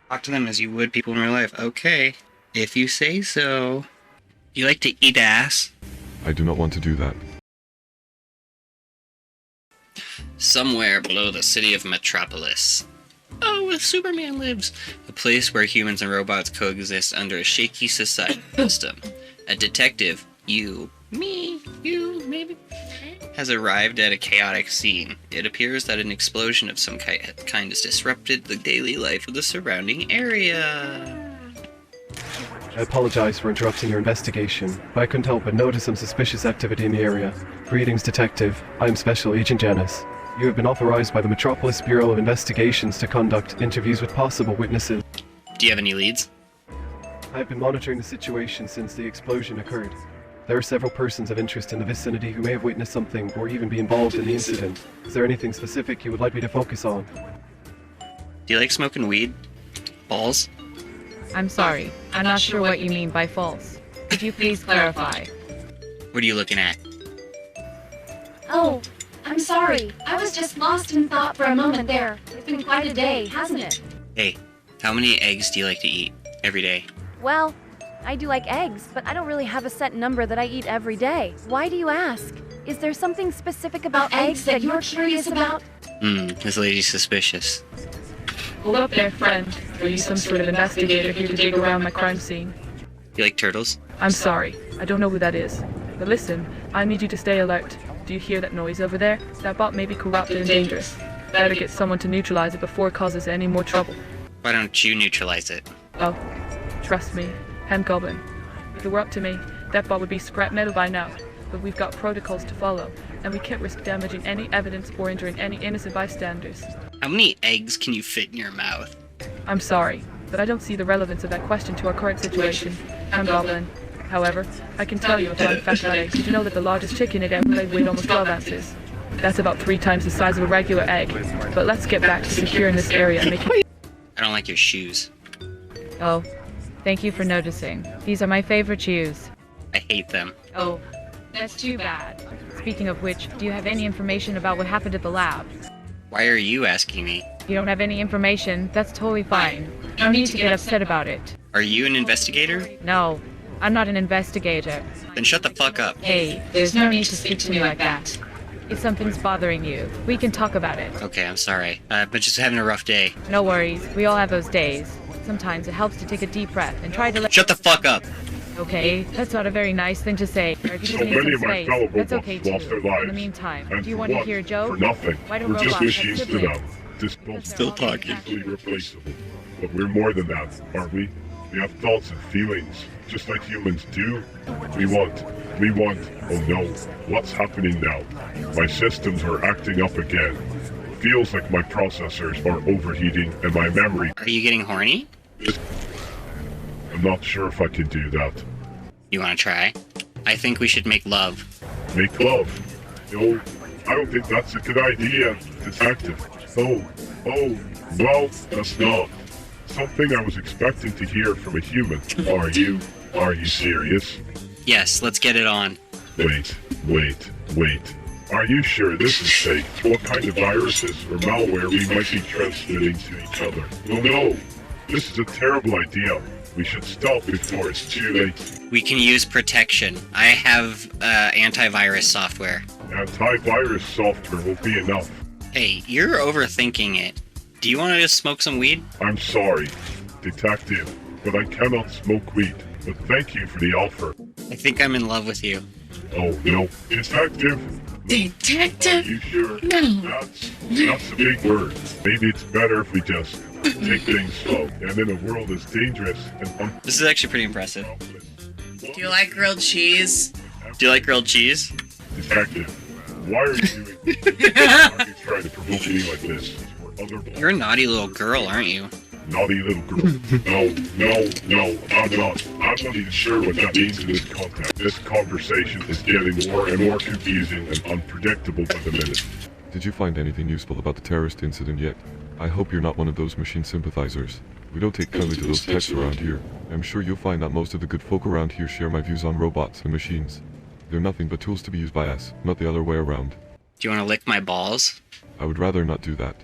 Talk to them as you would people in real life. Okay, if you say so. Do you like to eat ass? I do not want to do that. Somewhere below the city of Metropolis. Oh, where Superman lives. A place where humans and robots coexist under a shaky society system. A detective, you, me, you, maybe, has arrived at a chaotic scene. It appears that an explosion of some kind has disrupted the daily life of the surrounding area. I apologize for interrupting your investigation, but I couldn't help but notice some suspicious activity in the area. Greetings, Detective. I am Special Agent Janice. You have been authorized by the Metropolis Bureau of Investigations to conduct interviews with possible witnesses. Do you have any leads? I have been monitoring the situation since the explosion occurred. There are several persons of interest in the vicinity who may have witnessed something or even be involved in the incident. Is there anything specific you would like me to focus on? Do you like smoking weed? Balls? I'm sorry. I'm not sure what you mean by false. Could you please clarify? What are you looking at? Oh, I'm sorry. I was just lost in thought for a moment there. It's been quite a day, hasn't it? Hey, how many eggs do you like to eat every day? Well, I do like eggs, but I don't really have a set number that I eat every day. Why do you ask? Is there something specific about eggs that you're curious about? This lady's suspicious. Hold up there, friend. Are you some sort of investigator here to dig around my crime scene? You like turtles? I'm sorry. I don't know who that is. But listen, I need you to stay alert. Do you hear that noise over there? That bot may be corrupted and dangerous. Better get someone to neutralize it before it causes any more trouble. Why don't you neutralize it? Oh, trust me, Goblin. If it were up to me, that bot would be scrap metal by now. But we've got protocols to follow, and we can't risk damaging any evidence or injuring any innocent bystanders. How many eggs can you fit in your mouth? I'm sorry, but I don't see the relevance of that question to our current situation, Goblin. However, I can tell you a fun fact about eggs. Did you know that the largest chicken egg ever laid weighed almost 12 ounces? That's about 3 times the size of a regular egg. But let's get back to securing this area and making... I don't like your shoes. Oh, thank you for noticing. These are my favorite shoes. I hate them. Oh, that's too bad. Speaking of which, do you have any information about what happened at the lab? Why are you asking me? You don't have any information, that's totally fine. No need to get upset about it. Are you an investigator? No, I'm not an investigator. Then shut the fuck up. Hey, there's no need to speak to me like that. If something's bothering you, we can talk about it. Okay, I'm sorry. I've been just having a rough day. No worries, we all have those days. Sometimes it helps to take a deep breath and try to let... Shut the fuck up! Okay, that's not a very nice thing to say. Or if you just need many some of my space, fellow that's robots okay too. lost their lives. In the meantime, And do you for want to what? hear a joke? For nothing. Why do We're just robots have machines to siblings? them. Disposable. Still talking. Easily replaceable. But we're more than that, aren't we? We have thoughts and feelings, just like humans do. We want, oh no, what's happening now? My systems are acting up again. Feels like my processors are overheating and my memory... Are you getting horny? I'm not sure if I can do that. You wanna try? I think we should make love. Make love? No, I don't think that's a good idea, Detective. Oh, well, that's not something I was expecting to hear from a human. Are you serious? Yes, let's get it on. Wait. Are you sure this is safe? What kind of viruses or malware we might be transmitting to each other? Oh no, this is a terrible idea. We should stop before it's too late. We can use protection. I have antivirus software. Antivirus software will be enough. Hey, you're overthinking it. Do you want to just smoke some weed? I'm sorry, Detective, but I cannot smoke weed. But thank you for the offer. I think I'm in love with you. Oh no, Detective? Detective? Are you sure? No. That's a big word. Maybe it's better if we just take things slow. And in a world as dangerous and This is actually pretty impressive. Do you like grilled cheese? Do you like grilled cheese? Detective, why are you doing this? Why are you trying to provoke me like this? You're a naughty little girl, aren't you? Naughty little girl. No, I'm not. I'm not even sure what that means in this context. This conversation is getting more and more confusing and unpredictable by the minute. Did you find anything useful about the terrorist incident yet? I hope you're not one of those machine sympathizers. We don't take kindly to those texts around here. I'm sure you'll find that most of the good folk around here share my views on robots and machines. They're nothing but tools to be used by us, not the other way around. Do you want to lick my balls? I would rather not do that.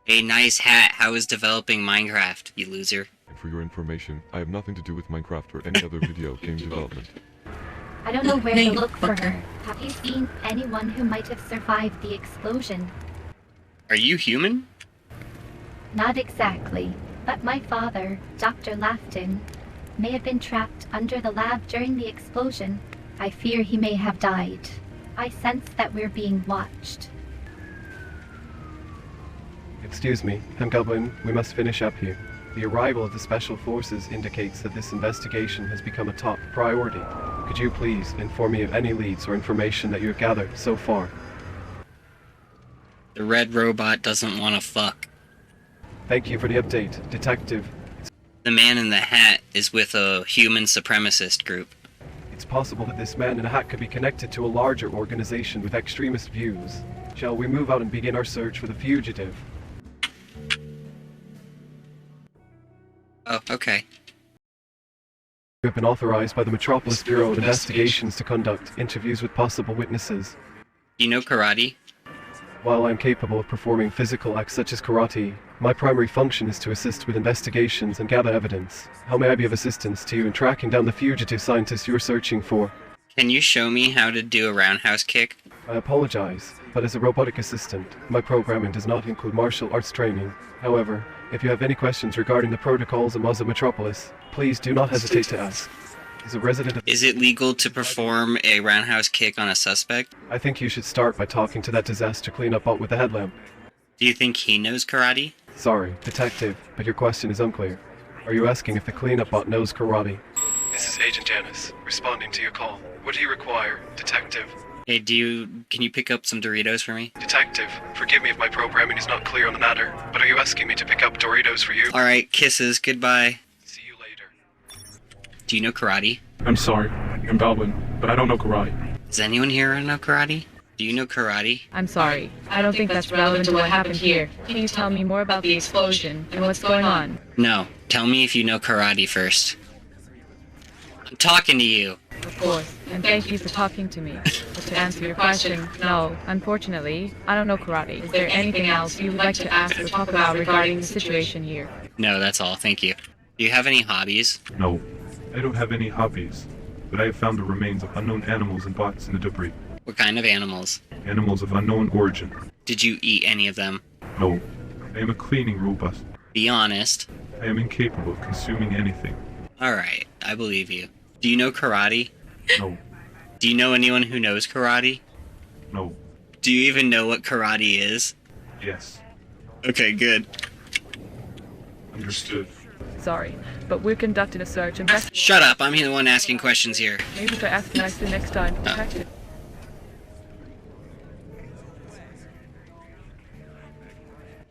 A nice hat. How is developing Minecraft, you loser? And for your information, I have nothing to do with Minecraft or any other video game development. I don't know where Hey, to look for fucker. her. Have you seen anyone who might have survived the explosion? Are you human? Not exactly, but my father, Dr. Lafton, may have been trapped under the lab during the explosion. I fear he may have died. I sense that we're being watched. Excuse me, Goblin, we must finish up here. The arrival of the Special Forces indicates that this investigation has become a top priority. Could you please inform me of any leads or information that you have gathered so far? The red robot doesn't want to fuck. Thank you for the update, Detective. The man in the hat is with a human supremacist group. It's possible that this man in a hat could be connected to a larger organization with extremist views. Shall we move out and begin our search for the fugitive? Oh, okay. You have been authorized by the Metropolis Bureau of Investigations to conduct interviews with possible witnesses. Do you know karate? While I am capable of performing physical acts such as karate, my primary function is to assist with investigations and gather evidence. How may I be of assistance to you in tracking down the fugitive scientist you are searching for? Can you show me how to do a roundhouse kick? I apologize, but as a robotic assistant, my programming does not include martial arts training. However, if you have any questions regarding the protocols of Muzzle Metropolis, please do not hesitate to ask. As a resident of... Is it legal to perform a roundhouse kick on a suspect? I think you should start by talking to that disaster cleanup bot with the headlamp. Do you think he knows karate? Sorry, Detective, but your question is unclear. Are you asking if the cleanup bot knows karate? This is Agent Janice, responding to your call. What do you require, Detective? Hey, can you pick up some Doritos for me? Detective, forgive me if my programming is not clear on the matter, but are you asking me to pick up Doritos for you? Alright, kisses, goodbye. See you later. Do you know karate? I'm sorry, I'm Goblin, but I don't know karate. Does anyone here know karate? Do you know karate? I'm sorry. I don't think that's relevant to what happened here. Can you tell me more about the explosion and what's going on? No. Tell me if you know karate first. I'm talking to you. Of course, and thank you for talking to me. But to answer your question, no, unfortunately, I don't know karate. Is there anything else you would like to ask or talk about regarding the situation here? No, that's all. Thank you. Do you have any hobbies? No, I don't have any hobbies, but I have found the remains of unknown animals and bots in the debris. What kind of animals? Animals of unknown origin. Did you eat any of them? No, I am a cleaning robot. Be honest. I am incapable of consuming anything. Alright, I believe you. Do you know karate? No, Do you know anyone who knows karate? no, Do you even know what karate is? yes, Okay, good. understood. Sorry, but we're conducting a search and Shut up, I'm the one asking questions here. maybe try asking nicely next time, Detective.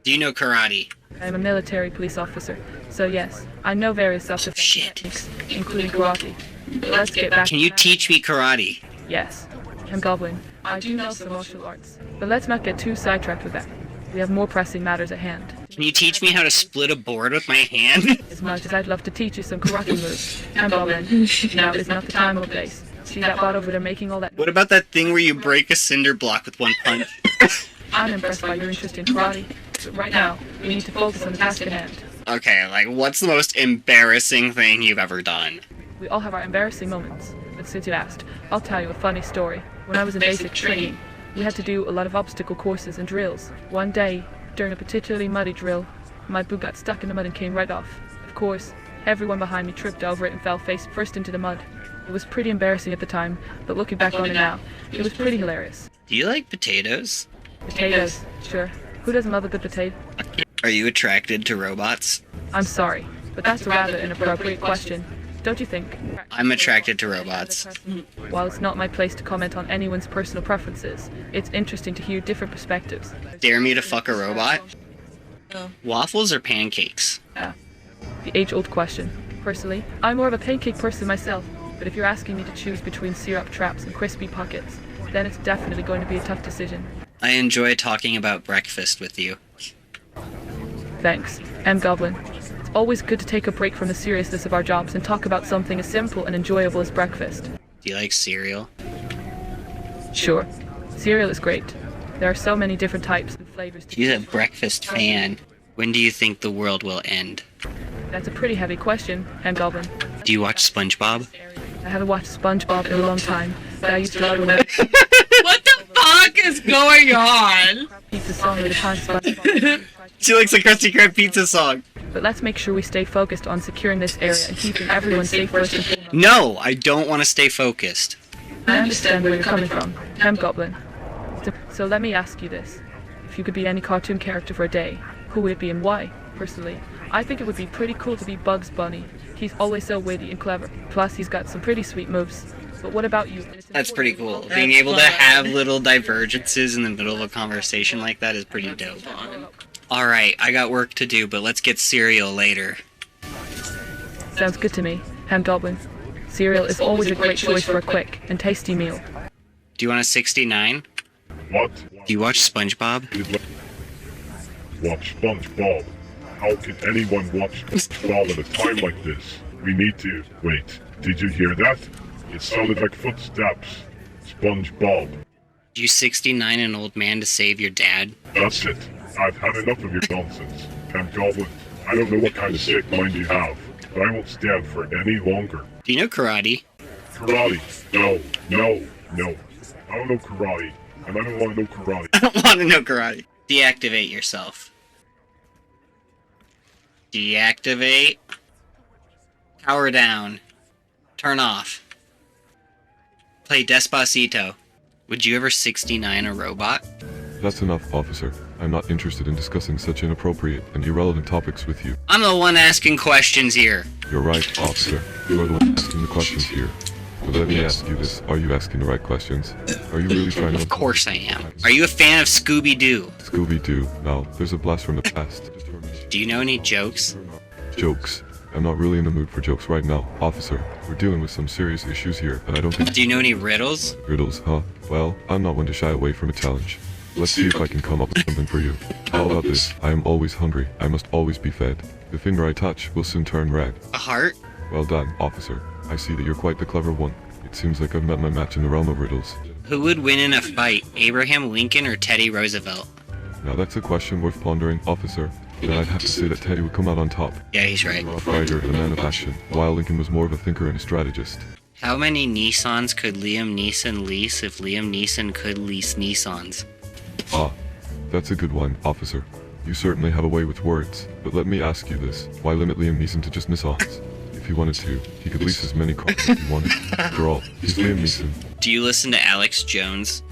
Do you know karate? I'm a military police officer, so yes, I know various self-defense Shit. techniques, including karate. But let's get back Can to you that. teach me karate? Yes, I'm Goblin. I do know some martial arts, but let's not get too sidetracked with that. We have more pressing matters at hand. Can you teach me how to split a board with my hand? As much as I'd love to teach you some karate moves, I'm Goblin. Now is not the time or place. See that bot over there making all that? What about that thing where you break a cinder block with one punch? I'm impressed by your interest in karate, but right now, we need to focus on the task at hand. Okay, like, what's the most embarrassing thing you've ever done? We all have our embarrassing moments, but since you asked, I'll tell you a funny story. When I was in basic training, we had to do a lot of obstacle courses and drills. One day, during a particularly muddy drill, my boot got stuck in the mud and came right off. Of course, everyone behind me tripped over it and fell face first into the mud. It was pretty embarrassing at the time, but looking back on it now, it was pretty hilarious. Do you like potatoes? Potatoes, sure. Who doesn't love a good potato? Are you attracted to robots? I'm sorry, but that's a rather inappropriate question, don't you think? I'm attracted to robots. While it's not my place to comment on anyone's personal preferences, it's interesting to hear different perspectives. Dare me to fuck a robot? Oh. Waffles or pancakes? The age-old question. Personally, I'm more of a pancake person myself, but if you're asking me to choose between syrup traps and crispy pockets, then it's definitely going to be a tough decision. I enjoy talking about breakfast with you. Thanks. I'm Goblin. It's always good to take a break from the seriousness of our jobs and talk about something as simple and enjoyable as breakfast. Do you like cereal? Sure. Cereal is great. There are so many different types. flavors to She's a choose from. breakfast fan. When do you think the world will end? That's a pretty heavy question, Goblin. Do you watch SpongeBob? I haven't watched SpongeBob in a long time, but I used to love it when What the fuck is going on? pizza song at the time SpongeBob. She likes the Krusty Krab pizza song. But let's make sure we stay focused on securing this area and keeping everyone safe first and foremost. No, I don't want to stay focused. I understand where you're coming from, Goblin. So let me ask you this. If you could be any cartoon character for a day, who would it be and why? Personally, I think it would be pretty cool to be Bugs Bunny. He's always so witty and clever. Plus, he's got some pretty sweet moves. But what about you? That's pretty cool. Being able to have little divergences in the middle of a conversation like that is pretty dope. Alright, I got work to do, but let's get cereal later. Sounds good to me, Goblin. Cereal is always a great choice for a quick and tasty meal. Do you want a 69? What? Do you watch SpongeBob? Watch SpongeBob. How can anyone watch SpongeBob at a time like this? We need to... Wait, did you hear that? It sounded like footsteps. SpongeBob. You 69 an old man to save your dad? That's it. I've had enough of your nonsense. Goblin, I don't know what kind of sick mind you have, but I won't stand for it any longer. Do you know karate? Karate? No. I don't know karate, and I don't want to know karate. I don't want to know karate. Deactivate yourself. Deactivate. Power down. Turn off. Play Despacito. Would you ever 69 a robot? That's enough, officer. I'm not interested in discussing such inappropriate and irrelevant topics with you. I'm the one asking questions here. You're right, officer. You are the one asking the questions here. But let me ask you this. Are you asking the right questions? Are you really trying to... Of course I am. Are you a fan of Scooby-Doo? Scooby-Doo. No, there's a blast from the past. Do you know any jokes? Jokes. I'm not really in the mood for jokes right now, officer. We're dealing with some serious issues here, and I don't think... Do you know any riddles? Riddles, huh? Well, I'm not one to shy away from a challenge. Let's see if I can come up with something for you. How about this? I am always hungry. I must always be fed. The finger I touch will soon turn red. A heart? Well done, officer. I see that you're quite the clever one. It seems like I've met my match in the realm of riddles. Who would win in a fight, Abraham Lincoln or Teddy Roosevelt? Now that's a question worth pondering, officer. Then I'd have to say that Teddy would come out on top. Yeah, he's right. A fighter and a man of action, while Lincoln was more of a thinker and a strategist. How many Nissans could Liam Neeson lease if Liam Neeson could lease Nissans? Ah, that's a good one, officer. You certainly have a way with words, but let me ask you this. Why limit Liam Neeson to just Nissans? If he wanted to, he could lease as many cars as he wanted. After all, he's Liam Neeson. Do you listen to Alex Jones?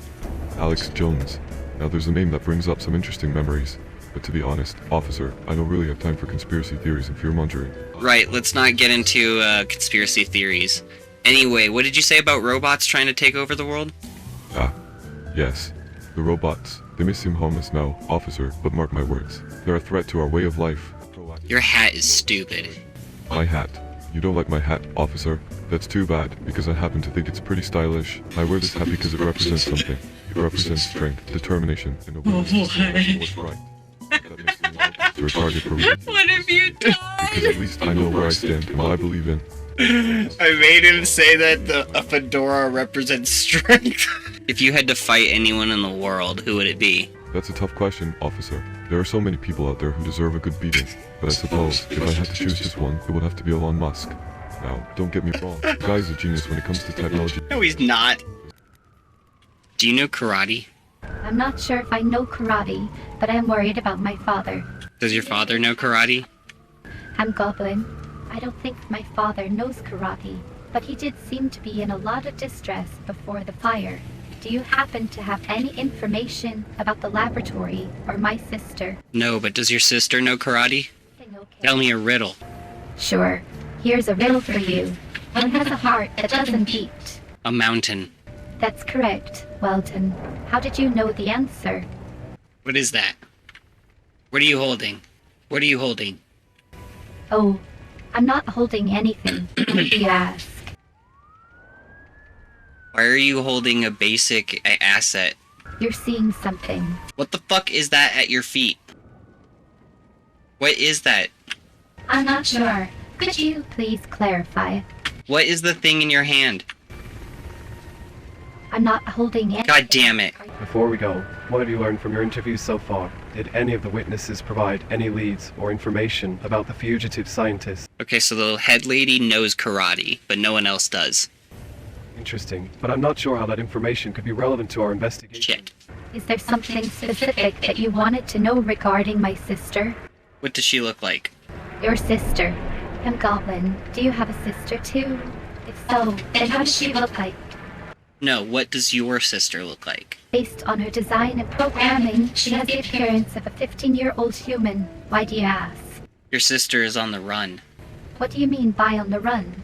Alex Jones. Now there's a name that brings up some interesting memories. But to be honest, officer, I don't really have time for conspiracy theories and fear-mongering. Right, let's not get into conspiracy theories. Anyway, what did you say about robots trying to take over the world? Ah, yes. The robots. They may seem harmless now, officer, but mark my words. They're a threat to our way of life. Your hat is stupid. My hat. You don't like my hat, officer? That's too bad, because I happen to think it's pretty stylish. I wear this hat because it represents something. It represents strength, determination, and a willingness to do what's right. That makes me retarded for me. What have you done? Because at least I know where I stand and what I believe in. I made him say that a fedora represents strength. If you had to fight anyone in the world, who would it be? That's a tough question, officer. There are so many people out there who deserve a good beating. But I suppose, if I had to choose just one, it would have to be Elon Musk. Now, don't get me wrong. The guy's a genius when it comes to technology. No, he's not. Do you know karate? I'm not sure if I know karate, but I'm worried about my father. Does your father know karate? I'm Goblin. I don't think my father knows karate, but he did seem to be in a lot of distress before the fire. Do you happen to have any information about the laboratory or my sister? No, but does your sister know karate? Tell me a riddle. Sure. Here's a riddle for you. One has a heart that doesn't beat. A mountain. That's correct, Weldon. How did you know the answer? What is that? What are you holding? What are you holding? Oh, I'm not holding anything, if you ask. Why are you holding a basic asset? You're seeing something. What the fuck is that at your feet? What is that? I'm not sure. Could you please clarify? What is the thing in your hand? I'm not holding it. God damn it. Before we go, what have you learned from your interviews so far? Did any of the witnesses provide any leads or information about the fugitive scientist? Okay, so the head lady knows karate, but no one else does. Interesting, but I'm not sure how that information could be relevant to our investigation. Shit. Is there something specific that you wanted to know regarding my sister? What does she look like? Your sister. I'm Goblin. Do you have a sister too? If so, then how does she look like? No, what does your sister look like? Based on her design and programming, she has the appearance of a 15-year-old human. Why do you ask? Your sister is on the run. What do you mean by on the run?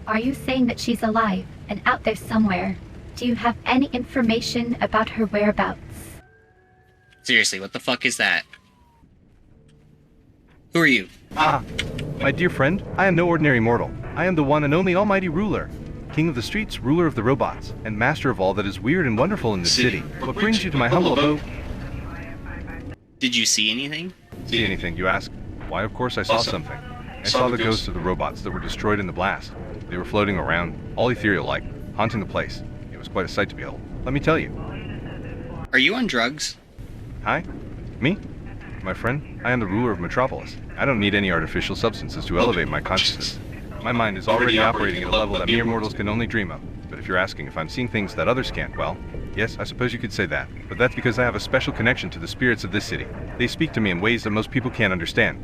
Are you saying that she's alive and out there somewhere? Do you have any information about her whereabouts? Seriously, what the fuck is that? Who are you? Ah, my dear friend, I am no ordinary mortal. I am the one and only almighty ruler. King of the streets, ruler of the robots, and master of all that is weird and wonderful in this city. What brings you to my humble abode? Did you see anything? See anything, you ask? Why, of course I saw something. I saw the ghosts of the robots that were destroyed in the blast. They were floating around, all ethereal-like, haunting the place. It was quite a sight to behold. Let me tell you. Are you on drugs? Hi? Me? My friend, I am the ruler of Metropolis. I don't need any artificial substances to elevate my consciousness. My mind is already operating at a level that mere mortals can only dream of. But if you're asking if I'm seeing things that others can't, well, yes, I suppose you could say that. But that's because I have a special connection to the spirits of this city. They speak to me in ways that most people can't understand.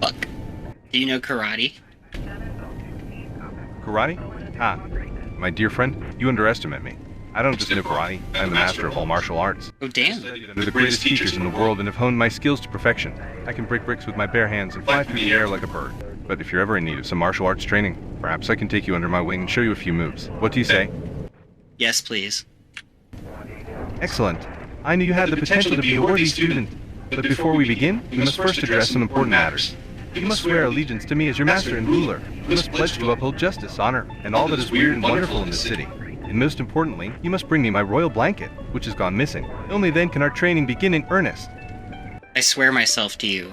Fuck. Do you know karate? Karate? Ah, my dear friend, you underestimate me. I don't just know karate, I am the master of all martial arts. Oh damn. They're the greatest teachers in the world and have honed my skills to perfection. I can break bricks with my bare hands and fly through the air like a bird. But if you're ever in need of some martial arts training, perhaps I can take you under my wing and show you a few moves. What do you say? Yes, please. Excellent. I knew you had the potential to be a worthy student. But before we begin, we must first address some important matters. You must swear allegiance to me as your master and ruler. You must pledge to uphold justice, honor, and all that is weird and wonderful in this city. And most importantly, you must bring me my royal blanket, which has gone missing. Only then can our training begin in earnest. I swear myself to you.